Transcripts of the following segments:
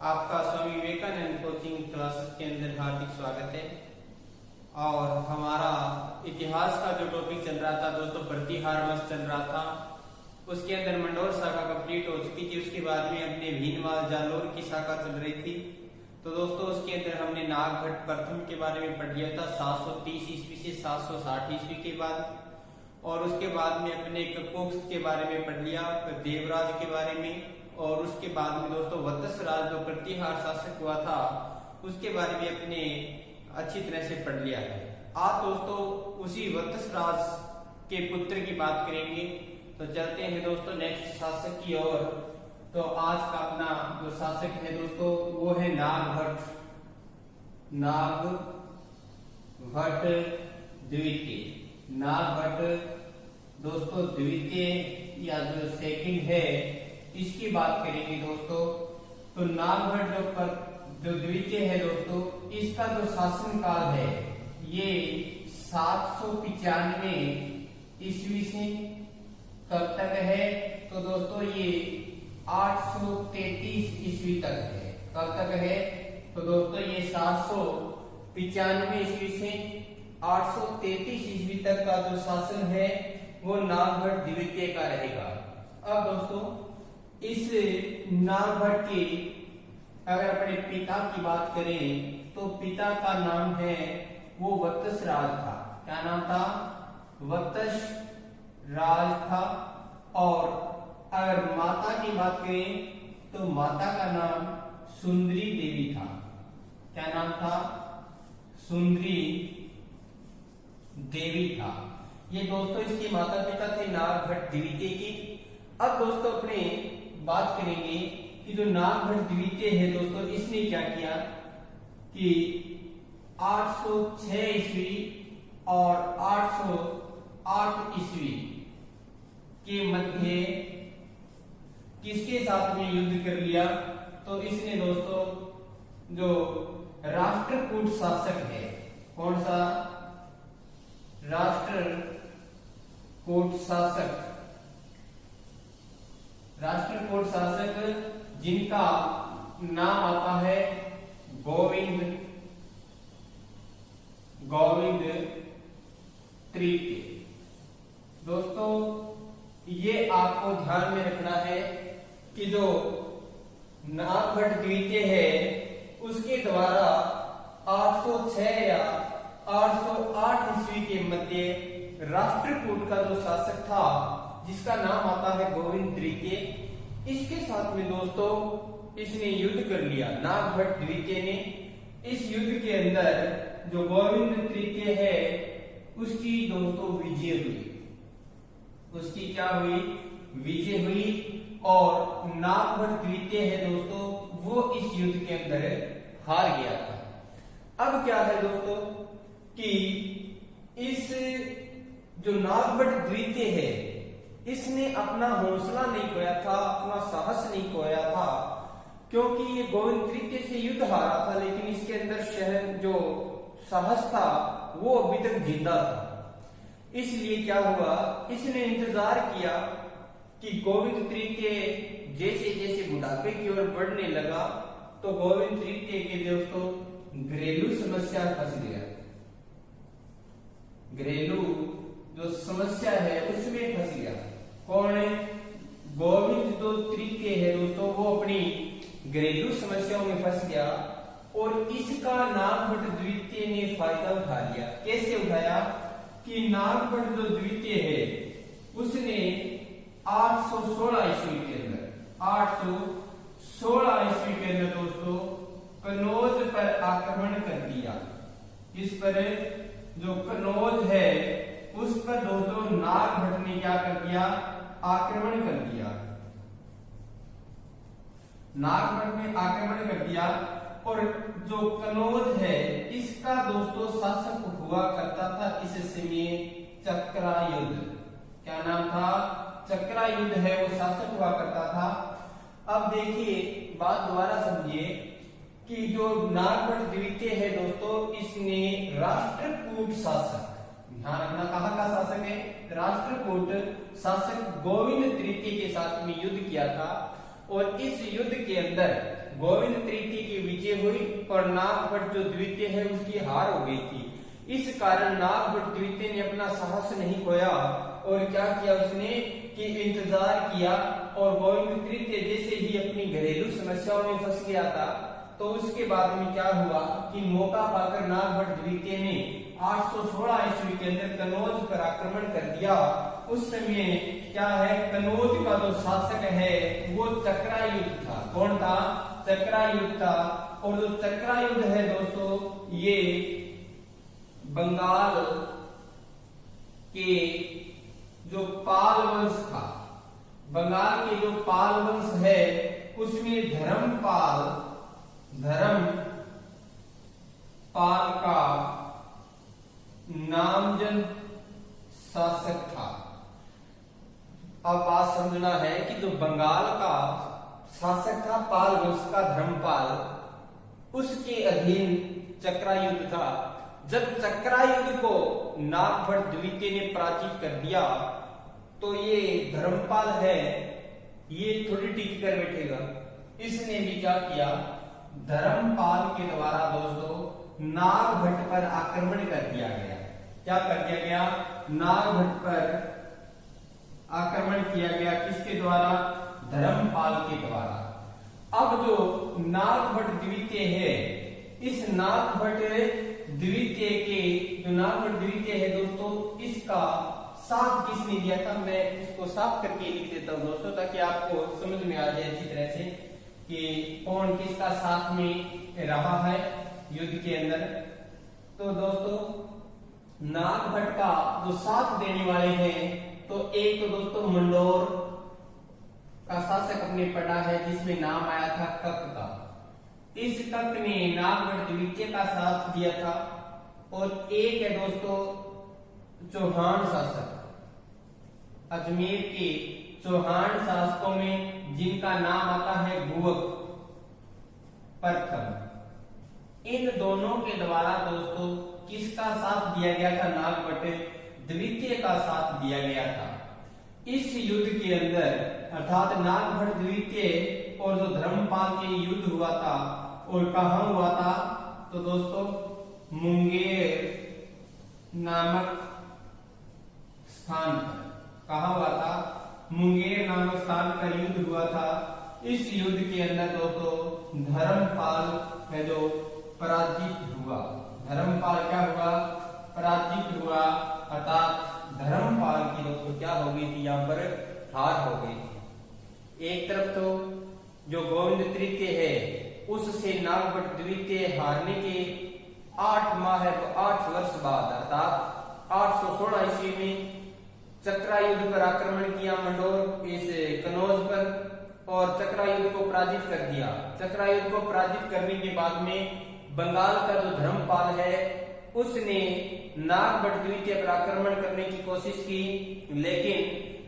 आपका Swami Vivekananda coaching classes के अंदर हार्दिक स्वागत है। और हमारा इतिहास का जो टॉपिक चल रहा था दोस्तों, प्रतिहार वंश चल रहा था। उसके अंदर मंडोर शाखा कंप्लीट हो चुकी थी। उसके बाद में अपने भीनमाल जालोर की शाखा चल रही थी। तो दोस्तों उसके अंदर हमने नागभट्ट प्रथम के बारे में पढ़ लिया था 730 ईस्वी से 760 ईस्वी के बाद। और उसके बाद में अपने ककोक्ष के बारे में पढ़ लिया, देवराज के बारे में। और उसके बाद में दोस्तों वत्स राज जो प्रतिहार शासक हुआ था उसके बारे में अपने अच्छी तरह से पढ़ लिया है। आज दोस्तों उसी वत्स राज के पुत्र की बात करेंगे। तो चलते हैं दोस्तों नेक्स्ट शासक की ओर। तो आज का अपना जो शासक है दोस्तों वो है नागभट्ट द्वितीय। नागभट्ट दोस्तों द्वितीय या जो सेकंड है इसकी बात करेंगे दोस्तों। तो नागभट्ट जो द्वितीय है दोस्तों, इसका जो शासन काल है ये 795 ईस्वी से कब तक है? तो दोस्तों ये 833 ईस्वी तक है। कब तक है? तो दोस्तों ये 795 ईस्वी से 833 ईस्वी तक का जो शासन है वो नागभट्ट द्वितीय का रहेगा। अब दोस्तों इस नागभट्ट के अगर अपने पिता की बात करें तो पिता का नाम है वो वत्स राज था। क्या नाम था? वत्स राज था। और अगर माता की बात करें तो माता का नाम सुंदरी देवी था। क्या नाम था? सुंदरी देवी था। ये दोस्तों इसके माता पिता थे नागभट्ट द्वितीय के। अब दोस्तों अपने बात करेंगे कि जो नागभट्ट द्वितीय है दोस्तों, इसने क्या किया कि 806 ईस्वी और 808 ईस्वी के मध्य किसके साथ में युद्ध कर लिया? तो इसने दोस्तों जो राष्ट्रकूट शासक है, कौन सा? राष्ट्रकूट शासक जिनका नाम आता है गोविंद तृतीय। दोस्तों ये आपको ध्यान में रखना है कि जो नागभट्ट द्वितीय है उसके द्वारा 806 या 808 ईस्वी के मध्य राष्ट्रकूट का जो शासक था जिसका नाम आता है गोविंद तृतीय, इसके साथ में दोस्तों इसने युद्ध कर लिया। नागभट्ट द्वितीय ने इस युद्ध के अंदर जो गोविंद तृतीय है उसकी दोस्तों विजय हुई। उसकी क्या हुई? विजय हुई। और नागभट्ट द्वितीय है दोस्तों वो इस युद्ध के अंदर हार गया था। अब क्या है दोस्तों कि इस जो नागभट्ट द्वितीय है इसने अपना हौसला नहीं खोया था, अपना साहस नहीं खोया था, क्योंकि ये गोविंद तृतीय से युद्ध हारा था लेकिन इसके अंदर शहर जो साहस था वो अभी तक जिंदा था। इसलिए क्या हुआ, इसने इंतजार किया कि गोविंद तृतीय जैसे जैसे बुढ़ापे की ओर बढ़ने लगा तो गोविंद तृतीय के दोस्तों घरेलू समस्या फंस गया। घरेलू जो समस्या है उसमें फंस गया। कौन है? गोविंद जो तृतीय है दोस्तों वो अपनी घरेलू समस्याओं में फंस गया और इसका नागभट्ट द्वितीय ने फायदा उठा लिया। कैसे उठाया कि नागभट्ट जो द्वितीय है उसने 816 ईस्वी के अंदर दोस्तों कन्नौज पर आक्रमण कर दिया। इस पर जो कन्नौज है उस पर दोस्तों नागभट्ट ने क्या कर दिया? आक्रमण कर दिया। नागभट्ट ने आक्रमण कर दिया और जो कन्नौज है इसका दोस्तों शासक हुआ करता था इस समय चक्रायुध। क्या नाम था? चक्रायुध है वो शासक हुआ करता था। अब देखिए बात दोबारा समझिए कि जो नागभट्ट द्वितीय है दोस्तों इसने राष्ट्रकूट शासक, ध्यान रखना कहाँ का शासक है? राष्ट्रकूट शासक गोविंद तृतीय के साथ में युद्ध किया था और इस युद्ध के अंदर गोविंद तृतीय की विजय हुई और नागभट्ट जो द्वितीय है उसकी हार हो गई थी। इस कारण नागभट्ट द्वितीय ने अपना साहस नहीं खोया और क्या किया उसने कि इंतजार किया, और गोविंद तृतीय जैसे ही अपनी घरेलू समस्याओं में फंस गया था तो उसके बाद में क्या हुआ कि मौका पाकर नागभट्ट द्वितीय ने 816 ईस्वी के अंदर कनौज पर आक्रमण कर दिया। उस समय क्या है, कनौज का जो शासक है वो चक्रायुध था। कौन था? चक्रायुध था। और जो चक्रायुध है दोस्तों ये बंगाल के जो पाल वंश था, बंगाल के जो पाल वंश है उसमें धर्मपाल का नामजद शासक था। अब बात समझना है कि जो बंगाल का शासक था पाल वंश का धर्मपाल, उसके अधीन चक्रायुध था। जब चक्रायुध को नागभट्ट द्वितीय ने पराजित कर दिया तो ये धर्मपाल है ये थोड़ी टिक कर बैठेगा। इसने भी क्या किया, धर्मपाल के द्वारा दोस्तों नागभट्ट पर आक्रमण कर दिया गया। क्या कर दिया गया? नागभट्ट पर आक्रमण किया गया। किसके द्वारा? धर्मपाल के द्वारा। अब जो नागभट्ट द्वितीय है, इस नागभट्ट द्वितीय के जो नागभट्ट द्वितीय है दोस्तों, इसका साथ किसने दिया था? मैं इसको साफ करके लिख देता हूं दोस्तों ताकि आपको समझ में आ जाए अच्छी तरह से कि कौन किसका साथ में रहा है युद्ध के अंदर। तो दोस्तों नागभट्ट का जो साथ देने वाले हैं तो एक तो दोस्तों मंडोर का शासक अपने पढ़ा है जिसमें नाम आया था कक का। इस कक ने नागभट्ट द्वितीय का साथ दिया था। और एक है दोस्तों चौहान शासक, अजमेर के चौहान शासकों में जिनका नाम आता है गुवक प्रथम। इन दोनों के द्वारा दोस्तों किसका साथ दिया गया था? नागभट्ट द्वितीय का साथ दिया गया था। इस युद्ध के अंदर अर्थात नागभट्ट द्वितीय और जो धर्मपाल के युद्ध हुआ था और कहां हुआ था? तो दोस्तों मुंगेर नामक स्थान पर। कहां हुआ था? मुंगेर नामक स्थान पर युद्ध हुआ था। इस युद्ध के अंदर दोस्तों धर्मपाल है जो पराजित हुआ। धर्मपाल क्या हुआ? पराजित हुआ। अर्थात धर्मपाल की दोस्तों क्या हो गई थी? यहाँ पर हार हो गई थी। एक तरफ तो जो गोविंद तृतीय है उससे नागभट्ट द्वितीय हारने के 8 माह 8 वर्ष बाद अर्थात 816 ईस्वी में चक्रायुध पर आक्रमण किया मंडोर इस कनौज पर और चक्रायुध को पराजित कर दिया। चक्रायुध को पराजित करने के बाद में बंगाल का जो धर्मपाल है उसने नागभट्ट द्वितीय पर आक्रमण करने की कोशिश की, लेकिन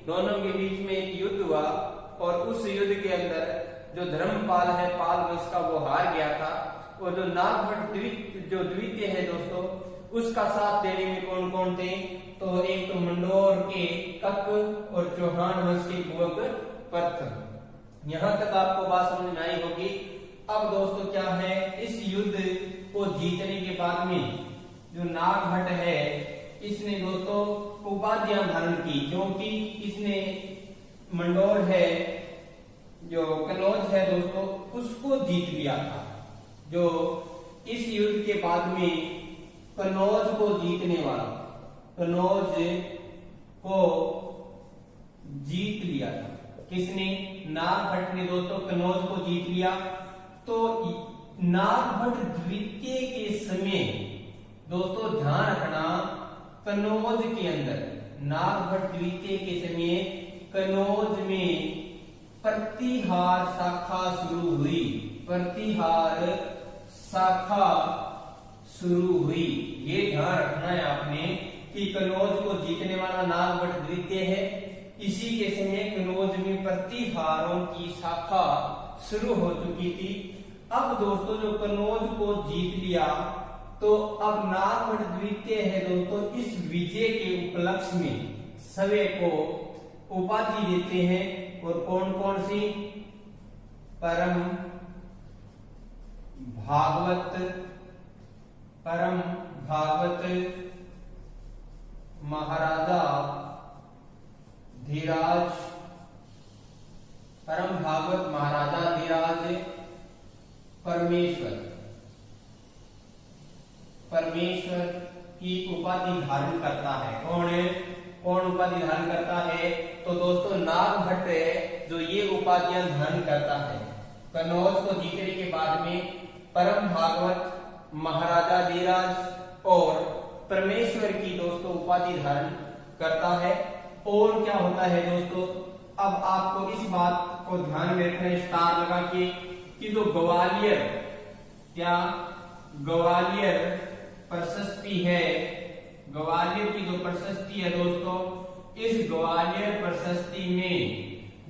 दोनों के बीच में एक युद्ध हुआ और उस युद्ध के अंदर जो धर्मपाल है पाल वंश का वो हार गया था। और जो नागभट्ट जो द्वितीय है दोस्तों उसका साथ देने में कौन कौन थे? तो एक तो मंडोर के कक और चौहान वंश के गुवक प्रथम। यहां तक आपको बात समझ में आई होगी। अब दोस्तों क्या है, इस युद्ध को जीतने के बाद में जो नागभट्ट है इसने दोस्तों उपाधियां धारण की, क्योंकि इसने मंडोर है जो कनौज है दोस्तों उसको जीत लिया था। जो इस युद्ध के बाद में कनौज को जीतने वाला, कनौज को जीत लिया था किसने? नागभट्ट ने दोस्तों कनौज को जीत लिया। तो नागभट्ट द्वितीय के समय दोस्तों ध्यान रखना, कनौज के अंदर नागभट्ट द्वितीय के समय कनौज में प्रतिहार शाखा शुरू हुई। प्रतिहार शाखा शुरू हुई। ये ध्यान रखना है आपने कि कनौज को जीतने वाला नागभट्ट द्वितीय है। इसी के समय कनौज में प्रतिहारों की शाखा शुरू हो चुकी थी। अब दोस्तों जो कनौज को जीत लिया तो अब नागभट्ट द्वितीय है दोस्तों इस विजय के उपलक्ष्य में सवे को उपाधि देते हैं। और कौन कौन सी? परम भागवत महाराजा धीराज, परम भागवत महाराजा धीराज परमेश्वर की उपाधि धारण करता है। कौन उपाधि धारण करता है? तो दोस्तों नागभट्ट जो ये उपाधियां धारण करता है। कनौज को जीतने के बाद में परम भागवत महाराजा धीराज और परमेश्वर की दोस्तों उपाधि धारण करता है। और क्या होता है दोस्तों, अब आपको इस बात को ध्यान में रखना है, स्टार लगा के, कि जो ग्वालियर प्रशस्ति है, ग्वालियर की जो प्रशस्ति है दोस्तों, इस ग्वालियर प्रशस्ति में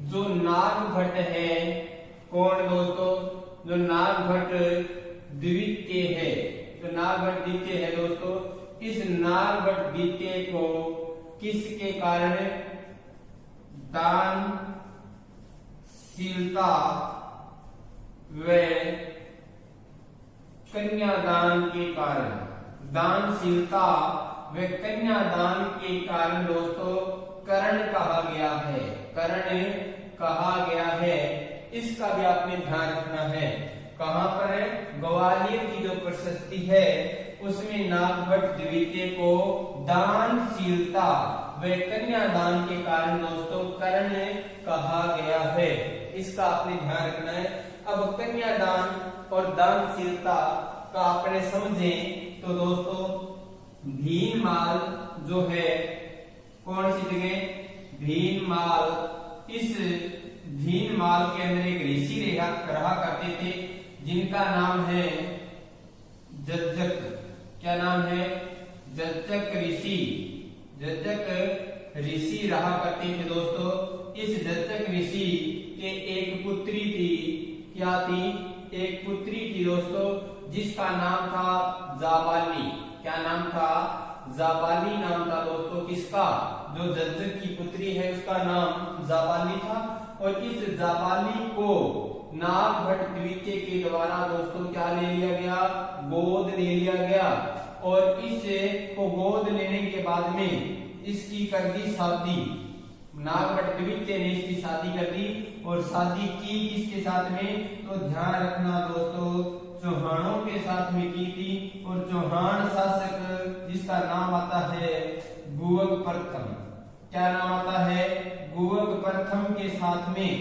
जो नागभट्ट है, कौन दोस्तों, जो नागभट्ट द्वितीय है, तो नागभट्ट द्वितीय है दोस्तों, इस नागभट्ट द्वितीय को किसके कारण? दानशीलता व कन्यादान के कारण, दानशीलता व कन्यादान के कारण दोस्तों कर्ण कहा गया है। कर्ण कहा गया है, इसका भी आपने ध्यान रखना है। कहां पर है? ग्वालियर की जो प्रशस्ति है उसमें नागभट्ट द्वितीय को दानशीलता व कन्यादान के कारण दोस्तों कर्ण कहा गया है, इसका आपने ध्यान रखना है। अब कन्यादान और दानशीलता का आपने समझें तो दोस्तों भीनमाल जो है, कौन सी जगह? भीनमाल। इस भीनमाल के अंदर एक ऋषि रहा करते थे जिनका नाम है जज्जक। क्या नाम है? जज्जक ऋषि। जज्जक ऋषि रहा करते थे दोस्तों। इस जज्जक ऋषि के एक पुत्री थी। क्या थी? एक पुत्री थी दोस्तों, जिसका नाम था जाबाली। क्या नाम था? जाबाली नाम था दोस्तों। किसका? जो जज्जक की पुत्री है उसका नाम जाबाली था। और इस जाबाली को नागभट्ट द्वितीय के द्वारा दोस्तों क्या ले लिया गया? गोद ले लिया गया। और इसे को गोद लेने के बाद में इसकी कर दी शादी। नागभट्ट द्वितीय ने इसकी शादी कर दी। और शादी की किसके साथ में? तो ध्यान रखना दोस्तों, चौहानों के साथ में की थी। और चौहान शासक जिसका नाम आता है गुवग प्रथम। क्या नाम आता है? गुवग प्रथम के साथ में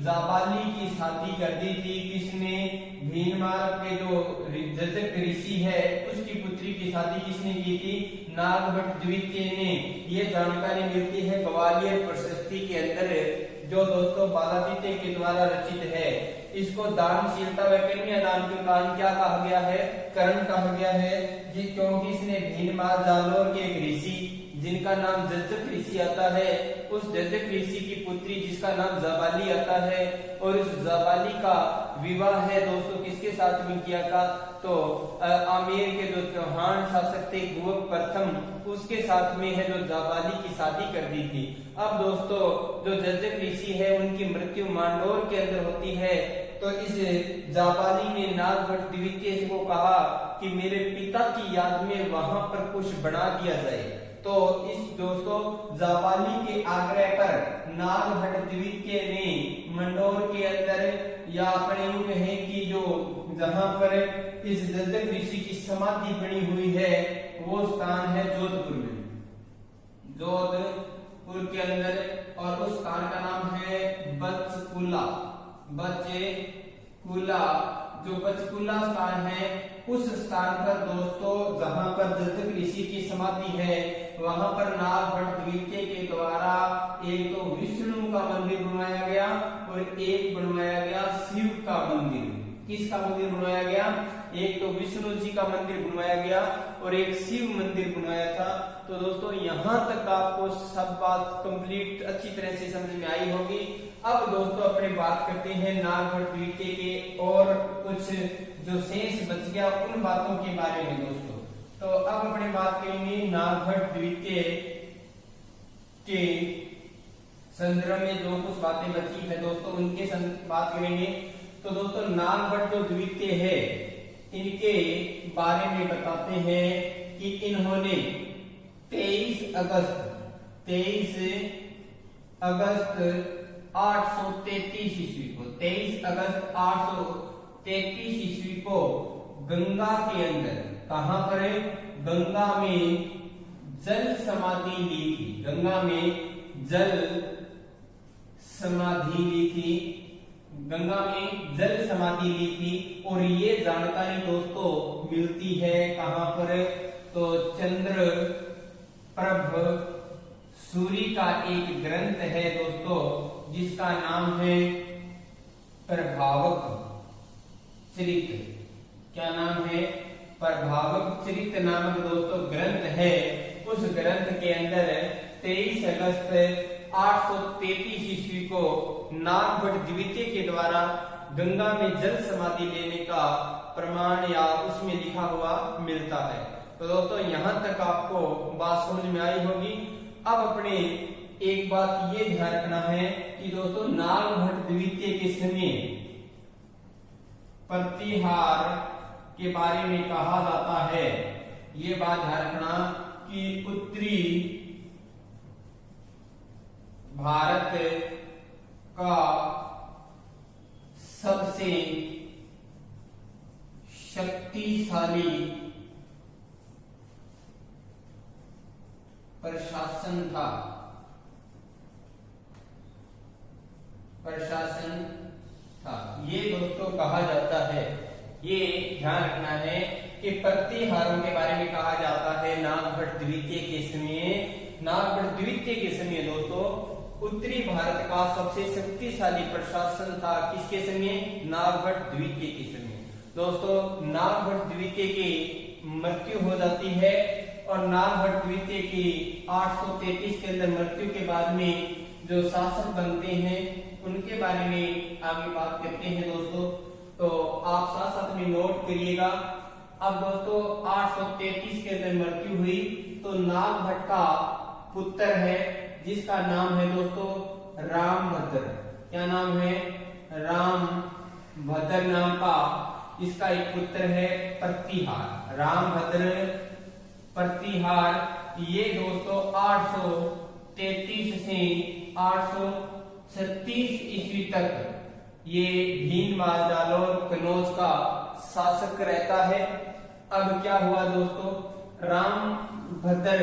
जाबाली की शादी कर दी थी। किसने? भीनमाल के जो जज्जक ऋषि है उसकी पुत्री की शादी किसने की थी? नागभट्ट द्वितीय ने। ये जानकारी मिलती है ग्वालियर प्रशस्ति के अंदर, जो दोस्तों बालादित्य के द्वारा रचित है। इसको दानशीलता व कन्यादान के कारण क्या कहा गया है? कर्ण कहा गया है जी, क्योंकि इसने भीनमाल जालोर के एक ऋषि जिनका नाम जज्जक ऋषि आता है, उस जज्जक ऋषि की पुत्री जिसका नाम जाबाली आता है, और इस जाबाली का विवाह है दोस्तों किसके साथ में किया था? तो आमेर के जो चौहान शासक थे गुवग प्रथम, उसके साथ में है जो जाबाली की शादी कर दी थी। अब दोस्तों जो जज्जक ऋषि है उनकी मृत्यु मांडोर के अंदर होती है। तो इस जाबाली ने नागभट्ट द्वितीय को कहा कि मेरे पिता की याद में वहां पर कुछ बना दिया जाए। तो इस दोस्तों जाबाली के आग्रह पर नागभट्ट द्वितीय ने मंडोर के अंदर, या अपने यूं कहें कि जो जहां पर इस जज्जक ऋषि की समाधि बनी हुई है वो स्थान है जोधपुर में, जोधपुर के अंदर। और उस स्थान का नाम है बचकुला। जो बचकुला स्थान है, उस स्थान पर दोस्तों जहां पर जज्जक ऋषि की समाधि है वहां पर नागभट्ट द्वितीय के द्वारा एक तो विष्णु का मंदिर बनवाया गया और एक बनवाया गया शिव का मंदिर। किसका मंदिर बनवाया गया? एक तो विष्णु जी का मंदिर बनवाया गया और एक शिव मंदिर बनवाया था। तो दोस्तों यहाँ तक आपको सब बात कंप्लीट अच्छी तरह से समझ में आई होगी। अब दोस्तों अपने बात करते हैं नागभट्ट द्वितीय के और कुछ जो शेष बच गया उन बातों के बारे में दोस्तों। तो अब अपने बात करेंगे नागभट्ट द्वितीय के संदर्भ में जो कुछ बातें बची है दोस्तों उनके बात करेंगे। तो दोस्तों नागभट्ट जो द्वितीय है इनके बारे में बताते हैं कि इन्होंने 23 अगस्त 833 ईस्वी को 23 अगस्त 833 ईस्वी को गंगा के अंदर, कहां पर है, गंगा में जल समाधि ली थी, गंगा में जल समाधि ली थी, गंगा में जल समाधि ली थी। और ये जानकारी दोस्तों मिलती है कहां पर, तो चंद्र प्रभ सूरी का एक ग्रंथ है दोस्तों जिसका नाम है प्रभावक चरित। क्या नाम है, प्रभावक चरित नामक दोस्तों ग्रंथ है। उस ग्रंथ के अंदर 23 अगस्त 833 ईस्वी को नागभट्ट द्वितीय के द्वारा गंगा में जल समाधि लेने का प्रमाण या उसमें लिखा हुआ मिलता है। तो दोस्तों यहां तक आपको बात समझ में आई होगी। अब अपने एक बात ये ध्यान रखना है कि दोस्तों नागभट्ट द्वितीय के समय प्रतिहार के बारे में कहा जाता है, ये बात ध्यान रखना कि उत्तरी भारत का सबसे शक्तिशाली प्रशासन था, ये दोस्तों कहा जाता है। ये ध्यान रखना है कि प्रतिहारों के बारे में कहा जाता है नागभट्ट द्वितीय के समय, नागभट्ट द्वितीय के समय दोस्तों उत्तरी भारत का सबसे शक्तिशाली प्रशासन था। किसके समय, नागभट्ट द्वितीय के समय। दोस्तों नागभट्ट द्वितीय की मृत्यु हो जाती है और नागभट्ट द्वितीय की 833 के अंदर मृत्यु के बाद में जो शासक बनते हैं उनके बारे में आगे बात करते हैं दोस्तों। तो आप साथ साथ में नोट करिएगा। अब दोस्तों 833 के अंदर मृत्यु हुई तो नागभट्ट का पुत्र है जिसका नाम है दोस्तों रामभद्र। क्या नाम है, रामभद्र नाम का इसका एक पुत्र है प्रतिहार, रामभद्र प्रतिहार। ये दोस्तों 833 से 836 ईस्वी तक ये भीनमाल जालौर कनौज का शासक रहता है। अब क्या हुआ दोस्तों, रामभद्र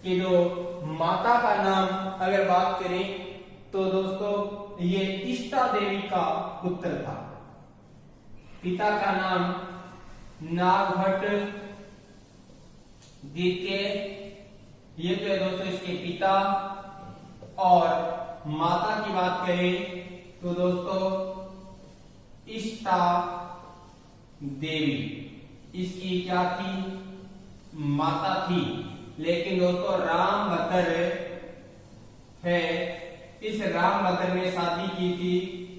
की जो माता का नाम अगर बात करें तो दोस्तों ये इष्टा देवी का पुत्र था। पिता का नाम नागभट्ट द्वितीय, ये तो है दोस्तों इसके पिता। और माता की बात करें तो दोस्तों इष्टा देवी इसकी क्या थी, माता थी। लेकिन दोस्तों रामभद्र है, इस रामभद्र ने शादी की थी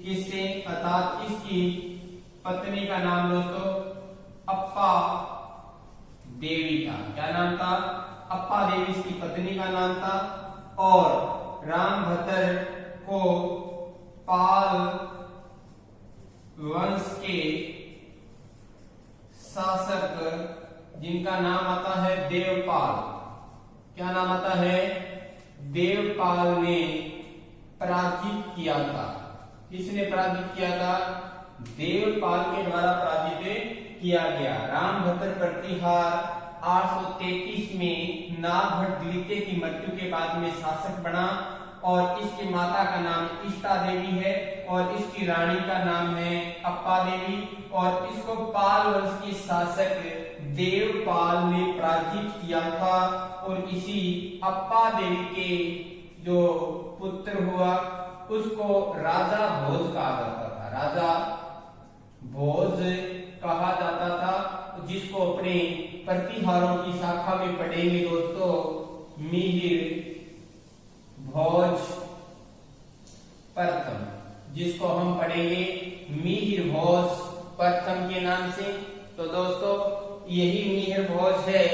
किससे, अर्थात इसकी पत्नी का नाम दोस्तों अप्पा देवी था। क्या नाम था, अप्पा देवी इसकी पत्नी का नाम था। और रामभद्र को पाल वंश के शासक जिनका नाम आता है देवपाल, क्या नाम आता है, देवपाल ने पराजित किया था। किसने पराजित किया था, देवपाल के द्वारा पराजित किया गया। रामभद्र प्रतिहार 833 में नागभट्ट द्वितीय की मृत्यु के बाद में शासक बना और इसकी माता का नाम इष्टा देवी है और इसकी रानी का नाम है अप्पा देवी। और इसको पाल वंश की शासक देवपाल ने पराजित किया था। और इसी अप्पा देवी के जो पुत्र हुआ उसको राजा भोज कहा जाता था, राजा भोज कहा जाता था, जिसको अपने प्रतिहारों की शाखा में पढ़ेंगे दोस्तों मिहिर भोज प्रथम, जिसको हम पढ़ेंगे मिहिर भोज प्रथम के नाम से। तो दोस्तों यही मिहिर भोज है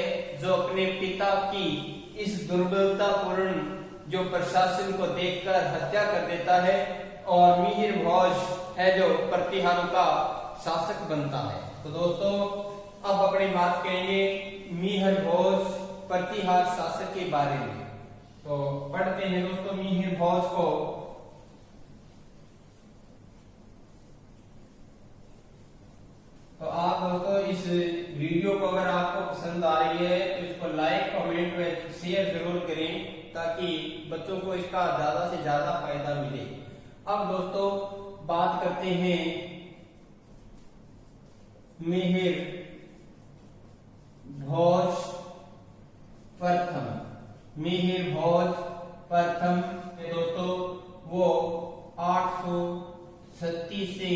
जो अपने पिता की इस दुर्बलतापूर्ण जो प्रशासन को देखकर हत्या कर देता है और मिहिर भोज है जो प्रतिहारों का शासक बनता है। तो दोस्तों अब अपनी बात करेंगे मिहिर भोज प्रतिहार शासक के बारे में। तो पढ़ते हैं दोस्तों मिहिर भोज को। तो आप दोस्तों इस वीडियो को अगर आपको पसंद आ रही है तो इसको लाइक कमेंट में शेयर जरूर करें ताकि बच्चों को इसका ज्यादा से ज्यादा फायदा मिले। अब दोस्तों बात करते हैं मिहिर भोज प्रथम। मिहिर भोज प्रथम दोस्तों वो 837 से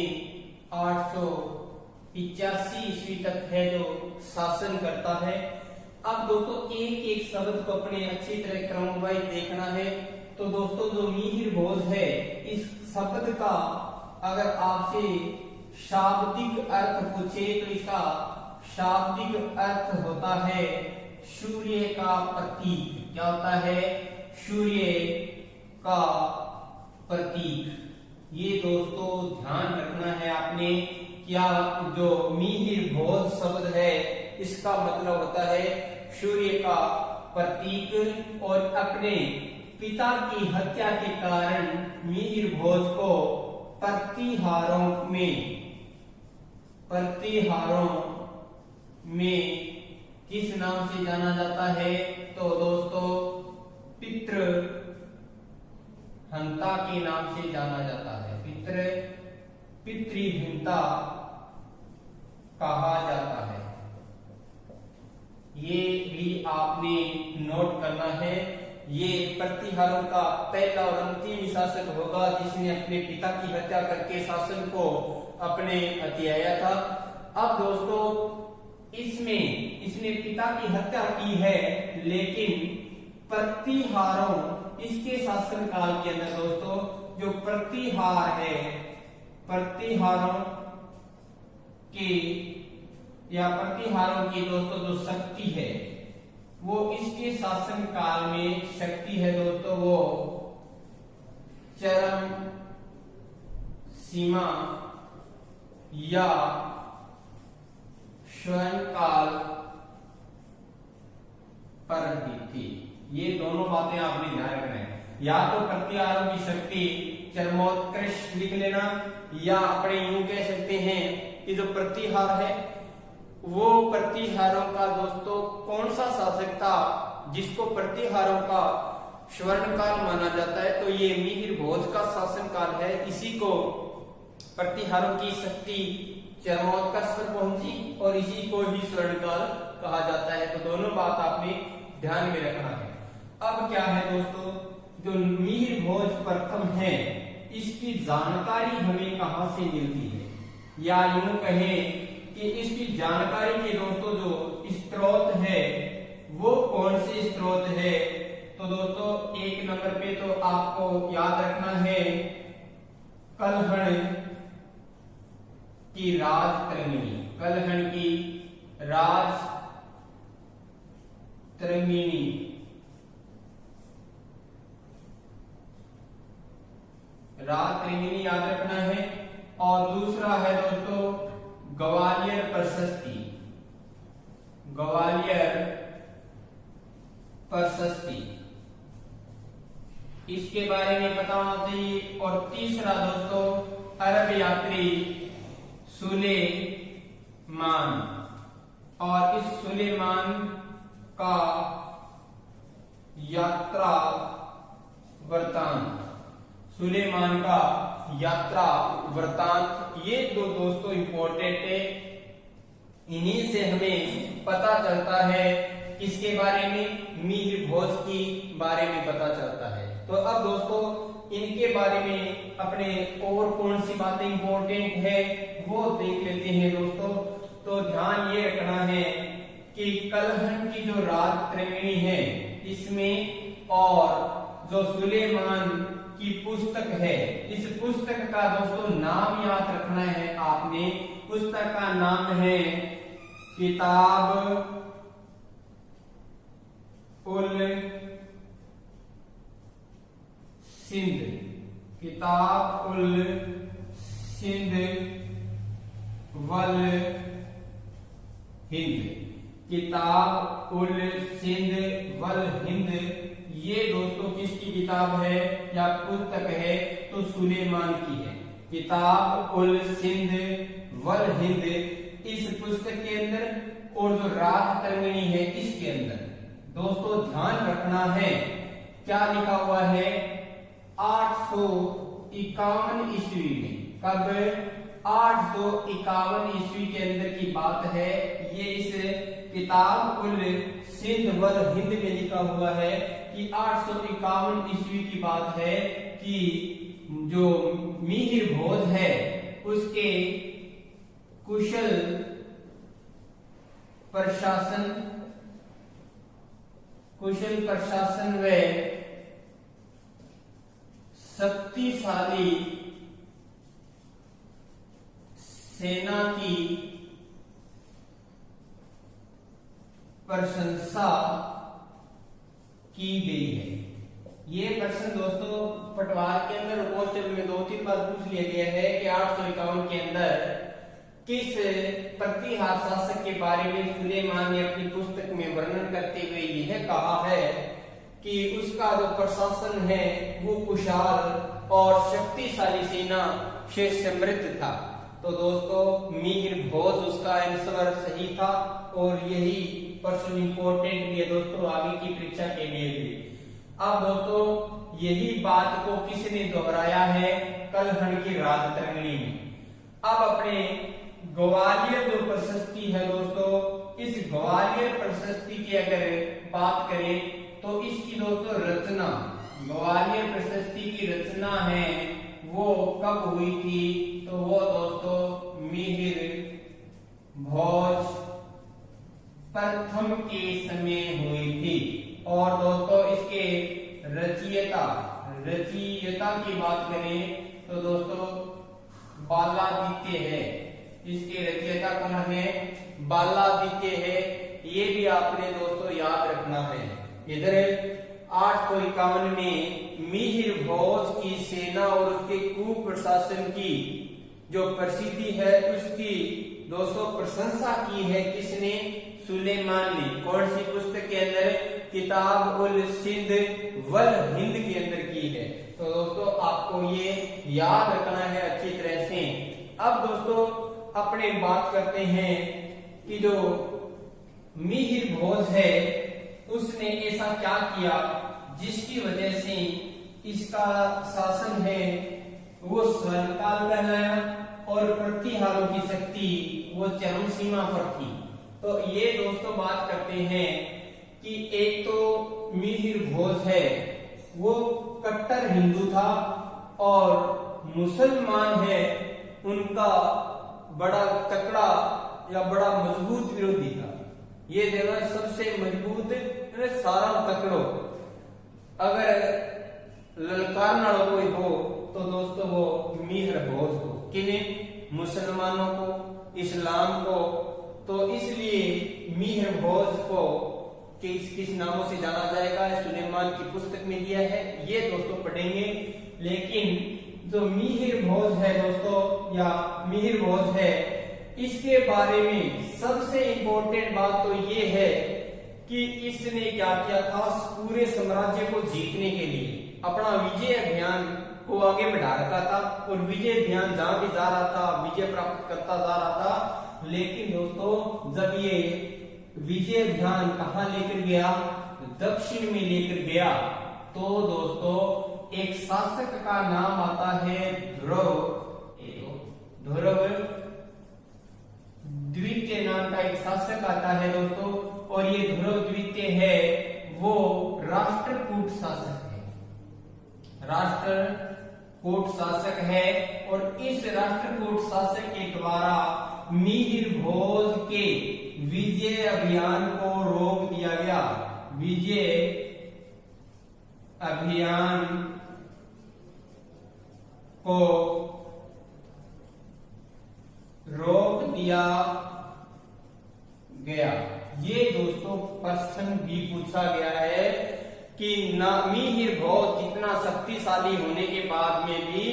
885 ईस्वी तक है जो शासन करता है। अब दोस्तों एक एक शब्द को अपने अच्छी तरह क्रमवाइज देखना है। तो दोस्तों जो मिहिर भोज है इस शब्द का अगर आपसे शाब्दिक अर्थ पूछे तो इसका शाब्दिक अर्थ होता है सूर्य का प्रतीक। क्या होता है? सूर्य का प्रतीक। ये दोस्तों ध्यान रखना है आपने। क्या जो मिहिर भोज शब्द है इसका मतलब होता है सूर्य का प्रतीक। और अपने पिता की हत्या के कारण मिहिर भोज को प्रतिहारों में किस नाम से जाना जाता है? तो दोस्तों पितृहंता के नाम से जाना जाता है। पितृहंता कहा जाता है। ये भी आपने नोट करना है। ये प्रतिहारों का पहला और अंतिम शासक होगा जिसने अपने पिता की हत्या करके शासन को अपने हथियाया था। अब दोस्तों इसने पिता की हत्या की है लेकिन प्रतिहारों इसके शासन काल के अंदर दोस्तों जो प्रतिहार है प्रतिहारों की दोस्तों जो शक्ति है वो इसके शासन काल में शक्ति है दोस्तों वो चरम सीमा या स्वर्ण काल पर भी थी। ये दोनों बातें आपने ध्यान रखना है। या तो प्रतिहारों की शक्ति चरमोत्कृष्ट लिख लेना या अपने यूं कह सकते हैं कि जो प्रतिहार है वो प्रतिहारों का दोस्तों कौन सा शासक था जिसको प्रतिहारों का स्वर्ण काल माना जाता है? तो ये मिहिर भोज का शासन काल है। इसी को प्रतिहारों की शक्ति चरमोत्कर्ष पर पहुंची और इसी को ही स्वर्ण काल कहा जाता है। तो दोनों बात आपने ध्यान में रखना है। अब क्या है दोस्तों जो मिहिर भोज प्रथम है इसकी जानकारी हमें कहां से मिलती है? या यूं कहें कि इसकी जानकारी के दोस्तों जो स्रोत है वो कौन से स्रोत है? तो दोस्तों एक नंबर पे तो आपको याद रखना है कलहण की राजतरंगिणी। कलहण की राजतरंगिणी याद रखना है। और दूसरा है दोस्तों ग्वालियर प्रशस्ति। ग्वालियर प्रशस्ति इसके बारे में पता होना चाहिए। और तीसरा दोस्तों अरब यात्री सुलेमान। और इस सुलेमान का यात्रा वृतांत। सुलेमान का यात्रा वृतांत ये दो दोस्तों इंपॉर्टेंट है। इन्हीं से हमें पता चलता है किसके बारे में? मिहिर भोज की बारे में पता चलता है। तो अब दोस्तों इनके बारे में अपने और कौन सी बातें इंपॉर्टेंट है वो देख लेते हैं दोस्तों। तो ध्यान ये रखना है कि कलहण की जो राजतरंगिणी है इसमें और जो सुलेमान की पुस्तक है इस पुस्तक का दोस्तों नाम याद रखना है आपने। पुस्तक का नाम है किताब उल सिंध। किताब उल सिंध वल हिंद, किताब उल सिंध वल हिंद, ये दोस्तों किसकी किताब है या पुस्तक है? तो सुलेमान की है। किताब उल सिंध वल हिंद, इस पुस्तक के अंदर और जो रात तरंगिणी है इसके अंदर दोस्तों ध्यान रखना है क्या लिखा हुआ है? 851 ईस्वी में। कब? 851 ईस्वी के अंदर की बात है। ये इस किताब उल सिंध वल हिंद में लिखा हुआ है कि 851 ईस्वी की बात है कि जो मिहिर भोज है उसके कुशल प्रशासन व शक्तिशाली सेना की प्रशंसा की गई है। ये प्रश्न दोस्तों पटवार के अंदर कांस्टेबल में 2-3 बार पूछ लिया गया है कि 851 के अंदर किस प्रतिहार शासक के बारे में सुलेमान ने अपनी पुस्तक में वर्णन करते हुए यह कहा है कि उसका जो प्रशासन है वो कुशल और शक्तिशाली सेना से समृद्ध था। तो दोस्तों मिहिर भोज उसका आंसर सही था और यही प्रश्न इंपॉर्टेंट भी है दोस्तों आगे की परीक्षा के लिए भी। अब दोस्तों यही बात को किसने दोहराया है? कलहड़ की राज तरंगिणी में। अब अपने ग्वालियर जो प्रशस्ति है दोस्तों, इस ग्वालियर प्रशस्ति की अगर बात करें तो इसकी दोस्तों रचना, ग्वालियर प्रशस्ति की रचना है वो कब हुई थी? तो वो दोस्तों मिहिर भोज प्रथम के समय हुई थी। और दोस्तों इसके रचयिता की बात करें तो दोस्तों बालादित्य है। इसके रचयिता कौन है? बालादित्य है। ये भी आपने दोस्तों याद रखना है। इधर 851 में मिहिर भोज की सेना और उसके कुप्रशासन की जो प्रसिद्धि है उसकी दोस्तों प्रशंसा की है किसने? सुलेमान ने। कौन सी पुस्तक के अंदर? किताब उल सिंध वल हिंद के अंदर की है। तो दोस्तों आपको ये याद रखना है अच्छी तरह से। अब दोस्तों अपने बात करते हैं कि जो मिहिर भोज है उसने ऐसा क्या किया जिसकी वजह से इसका शासन है वो स्वर्णकाल कहलाया और प्रतिहारों की शक्ति वो चरम सीमा पर थी। तो ये दोस्तों बात करते हैं कि एक तो मिहिर भोज है वो कट्टर हिंदू था और मुसलमान है उनका बड़ा तकड़ा या बड़ा मजबूत विरोधी था। ये देना सबसे मजबूत सारा तकड़ो अगर ललकारना कोई हो तो दोस्तों वो मिहिर भोज हो। किन्हें? मुसलमानों को, इस्लाम को। तो इसलिए मिहिर भोज को किस नामों से जाना जाएगा सुलेमान की पुस्तक में दिया है, ये दोस्तों पढ़ेंगे। लेकिन जो मिहिर भोज है दोस्तों या मिहिर भोज है इसके बारे में सबसे इंपॉर्टेंट बात तो ये है कि इसने क्या किया था? पूरे साम्राज्य को जीतने के लिए अपना विजय अभियान को आगे बढ़ा रखा था और विजय अभियान जहां भी जा रहा था विजय प्राप्त करता जा रहा था। लेकिन दोस्तों जब ये विजय अभियान कहां लेकर गया? दक्षिण में लेकर गया। तो दोस्तों एक शासक का नाम आता है ध्रुव द्वितीय नाम का एक शासक आता है दोस्तों। और ये ध्रुव द्वितीय है वो राष्ट्रकूट शासक है, राष्ट्रकूट शासक है। और इस राष्ट्रकूट शासक के द्वारा मिहिर भोज के विजय अभियान को रोक दिया गया। विजय अभियान को रोक दिया गया। ये दोस्तों प्रश्न भी पूछा गया है कि मिहिर भोज जितना शक्तिशाली होने के बाद में भी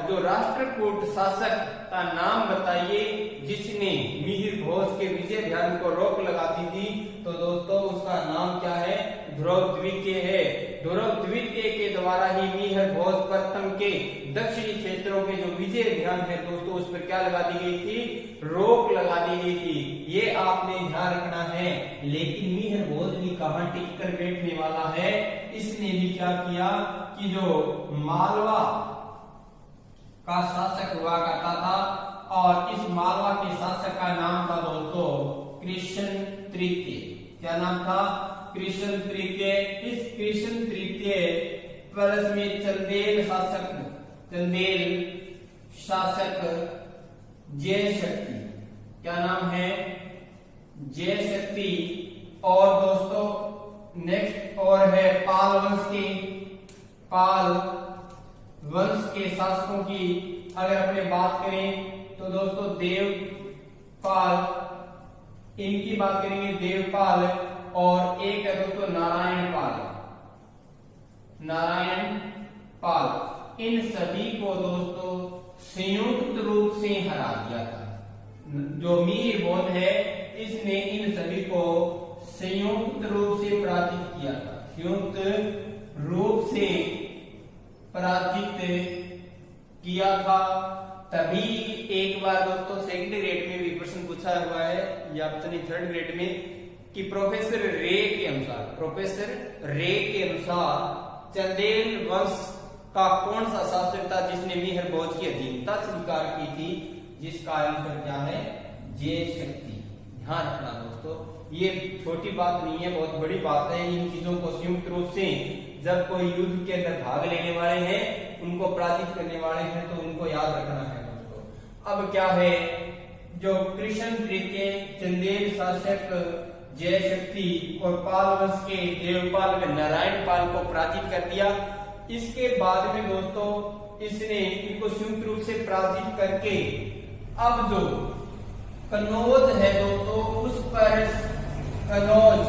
जो राष्ट्रकूट शासक का नाम बताइए जिसने मिहिर भोज के विजय ध्यान को रोक लगा दी थी, तो दोस्तों उसका नाम क्या है? ध्रुव द्वितीय है। ध्रुव द्वितीय के द्वारा ही मिहिर भोज प्रथम के दक्षिणी क्षेत्रों के जो विजय ध्यान है दोस्तों उस पर क्या लगा दी गई थी? रोक लगा दी गई थी। ये आपने ध्यान रखना है। लेकिन मिहिर भोज भी कहां टिक कर बैठने वाला है? इसने भी क्या किया कि जो मालवा का शासक हुआ करता था, और इस मालवा के शासक का नाम था दोस्तों कृष्ण तृतीय। क्या नाम था? कृष्ण तृतीय। इस कृष्ण तृतीय प्लस में चंदेल शासक जय शक्ति। क्या नाम है? जय शक्ति। और दोस्तों नेक्स्ट और है पाल वंश के शासकों की अगर अपने बात करें तो दोस्तों देवपाल, इनकी बात करेंगे देवपाल, और एक है दोस्तों नारायण पाल। इन सभी को दोस्तों संयुक्त रूप से हरा दिया था। जो मिहिर भोज है इसने इन सभी को संयुक्त रूप से पराजित किया था। संयुक्त रूप से पराजित किया था। तभी एक बार दोस्तों सेकंड ग्रेड में भी प्रश्न पूछा हुआ है या पता नहीं थर्ड ग्रेड में कि प्रोफेसर रे के अनुसार चंदेल वंश का कौन सा शासक था जिसने मिहिर भोज की अधीनता स्वीकार की थी? जिसका आंसर क्या है? जय शक्ति। ध्यान रखना दोस्तों, ये छोटी बात नहीं है, बहुत बड़ी बात है। इन चीजों को संयुक्त रूप से जब कोई युद्ध के अंदर भाग लेने वाले हैं, उनको पराजित करने वाले हैं, तो उनको याद रखना है दोस्तों। अब क्या है? जो कृष्ण तृतीय चंदेल शासक जय शक्ति और पाल वंश के देवपाल में नारायण पाल को पराजित कर दिया। इसके बाद में दोस्तों इसने इनको संयुक्त रूप से पराजित करके अब जो कनौज है दोस्तों उस पर कनौज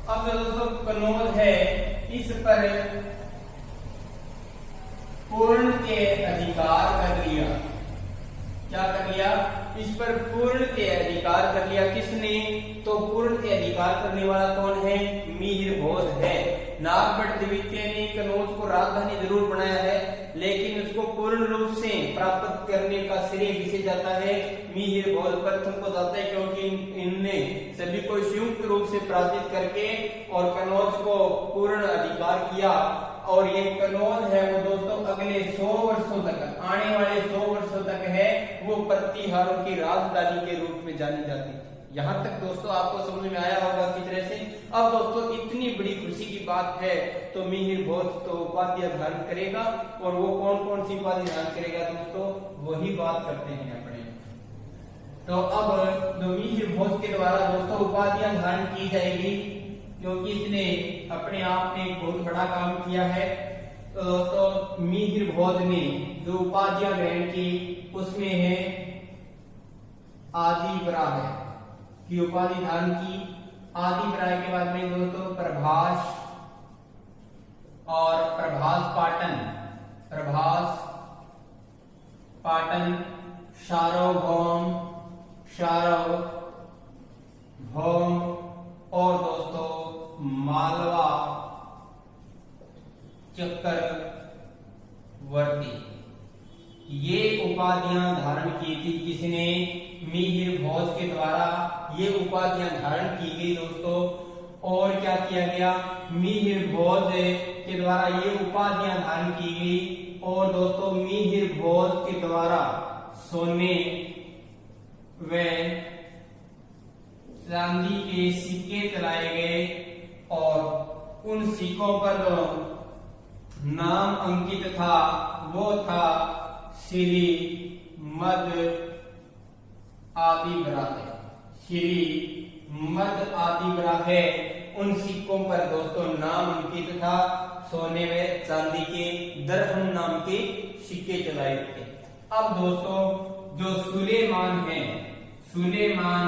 अब जो दोस्तों कनौज है इस पर पूर्ण के अधिकार कर लिया। क्या कर लिया? इस पर पूर्ण के अधिकार कर लिया। किसने? तो पूर्ण के अधिकार करने वाला कौन है? मिहिर भोज है। नागभट्ट द्वितीय ने कनौज को राजधानी जरूर बनाया है, लेकिन उसको पूर्ण रूप से प्राप्त करने का श्रेय किसे जाता है? मिहिर भोज प्रथम को जाता है, क्योंकि इनने सभी को संयुक्त रूप से पराजित करके और कनौज को पूर्ण अधिकार किया। और ये कनौज है वो दोस्तों अगले 100 वर्षों तक, आने वाले 100 वर्षों तक है वो प्रतिहारों की राजधानी के रूप में जानी जाती थी। यहाँ तक दोस्तों आपको समझ में आया होगा अच्छी तरह से। अब दोस्तों इतनी बड़ी खुशी की बात है तो मिहिर भोज तो उपाधियां धारण करेगा, और वो कौन कौन सी उपाधि धारण करेगा दोस्तों, वही बात करते हैं अपने। तो अब जो मिहिर भोज के द्वारा दोस्तों उपाधियां धारण की जाएगी, क्योंकि इसने अपने आप में एक बहुत बड़ा काम किया है। तो दोस्तों मिहिर भोज ने जो उपाधियां ग्रहण की उसमें है आदि बराह की उपाधि धारण की। आदि बराह के बाद में दोस्तों प्रभास और प्रभास पाटन, सार्वभौम और दोस्तों मालवा चक्रवर्ती, ये उपाधियां धारण की थी। किसने? मिहिर भोज के द्वारा ये उपाधियां धारण की गई दोस्तों। और क्या किया गया? मिहिर भोज के द्वारा ये उपाधियां धारण की गई, और दोस्तों मिहिर भोज के द्वारा सोने व चांदी के सिक्के चलाए गए, और उन सिक्कों पर जो नाम अंकित था वो था श्री मद आदि बराह, उन सिक्कों पर दोस्तों नाम अंकित था। सोने व चांदी के दरहम नाम के सिक्के चलाए थे। अब दोस्तों जो सुलेमान है, सुलेमान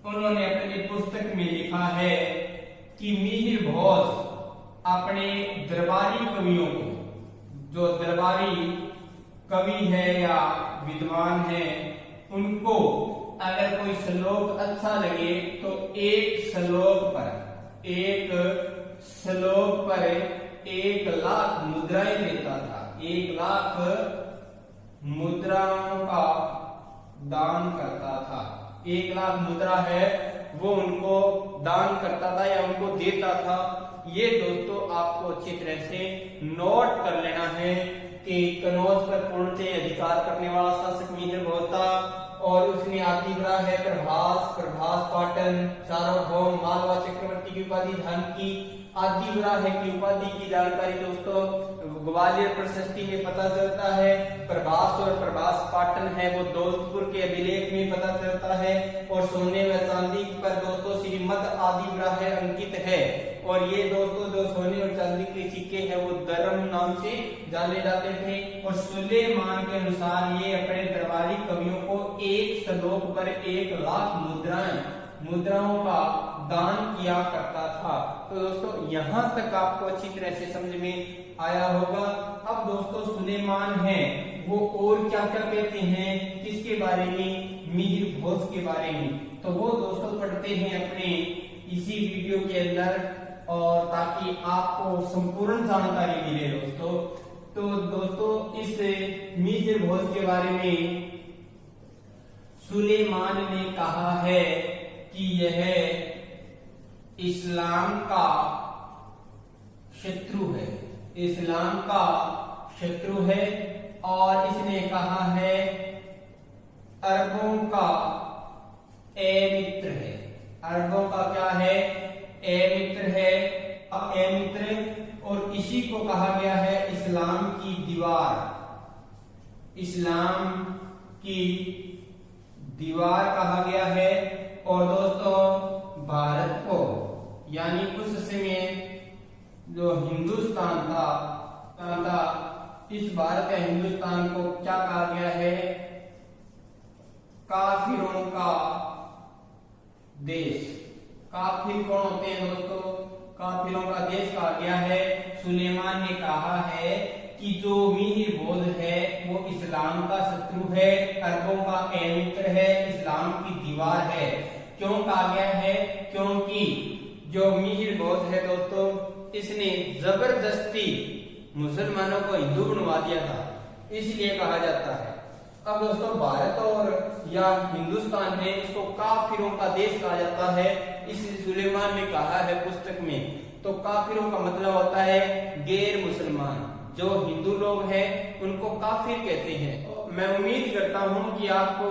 उन्होंने अपनी पुस्तक में लिखा है कि मिहिर भोज अपने दरबारी कवियों को, जो दरबारी कवि है या विद्वान है, उनको अगर कोई श्लोक अच्छा लगे तो एक श्लोक पर 1,00,000 मुद्राएं देता था। 1,00,000 मुद्राओं का दान करता था। 1,00,000 मुद्रा है वो उनको दान करता था या उनको देता था। ये दोस्तों आपको अच्छी तरह से नोट कर लेना है कि कनौज पर पूर्णतः अधिकार करने वाला शासक मिहिर भोज था और उसने आदिग्रह है प्रभास पाटन सार्वभौम मालवा चक्रवर्ती की उपाधि धारण की। आदिग्रह है की उपाधि की जानकारी दोस्तों ग्वालियर प्रशस्ति में पता चलता है। प्रभास और प्रभास पाटन है वो दौलतपुर के अभिलेख में पता चलता है। और सोने व चांदी पर दोस्तों श्रीमद आदिग्रह है अंकित है। और ये दोस्तों जो सोने और चांदी के सिक्के हैं वो दरम नाम से जाने जाते थे। और सुलेमान के अनुसार ये अपने दरबारी कवियों को एक श्लोक पर 1,00,000 मुद्राओं का दान किया करता था। तो दोस्तों यहां तक आपको अच्छी तरह से समझ में आया होगा। अब दोस्तों सुलेमान है वो और क्या क्या कहते हैं किसके बारे में, मिहिर भोज के बारे में। तो वो दोस्तों पढ़ते हैं अपने इसी वीडियो के अंदर और ताकि आपको संपूर्ण जानकारी मिले दोस्तों। तो दोस्तों इस मिहिर भोज के बारे में सुलेमान ने कहा है कि यह इस्लाम का शत्रु है, इस्लाम का शत्रु है। और इसने कहा है अरबों का ए मित्र है। अरबों का क्या है, ए मित्र है, ए मित्र। और इसी को कहा गया है इस्लाम की दीवार, इस्लाम की दीवार कहा गया है। और दोस्तों भारत को यानी उस समय जो हिंदुस्तान था इस भारत या हिंदुस्तान को क्या कहा गया है, काफिरों का देश। काफिर कौन होते हैं दोस्तों, काफिरों का देश कहा गया है। सुलेमान ने कहा है कि जो मिहिर भोज है वो इस्लाम का शत्रु है, अरबों का ए मित्र है, इस्लाम की दीवार है। क्यों कहा गया है, क्योंकि जो मिहिर भोज है दोस्तों इसने जबरदस्ती मुसलमानों को हिंदू बनवा दिया था, इसलिए कहा जाता है। अब दोस्तों भारत और या हिंदुस्तान है इसको काफिरों का देश कहा जाता है, इस सुलेमान ने कहा है पुस्तक में। तो काफिरों का मतलब होता है गैर मुसलमान, जो हिंदू लोग हैं उनको काफिर कहते हैं। मैं उम्मीद करता हूं कि आपको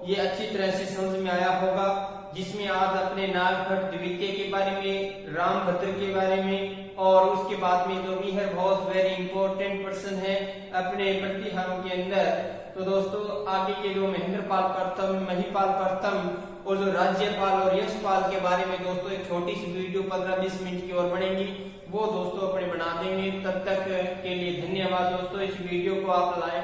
ये अच्छी तरह से समझ में आया होगा, जिसमें आज अपने नागभट्ट द्वितीय के बारे में, रामभद्र के बारे में और उसके बाद में जो मिहिर भोज वेरी इंपॉर्टेंट पर्सन है अपने प्रतिहारों के अंदर। तो दोस्तों आगे के जो महेंद्रपाल प्रथम, महिपाल प्रथम और जो राज्यपाल और यशपाल के बारे में दोस्तों एक छोटी सी वीडियो 15-20 मिनट की ओर बढ़ेंगी, वो दोस्तों अपने बना देंगे। तब तक के लिए धन्यवाद दोस्तों। इस वीडियो को आप लाइक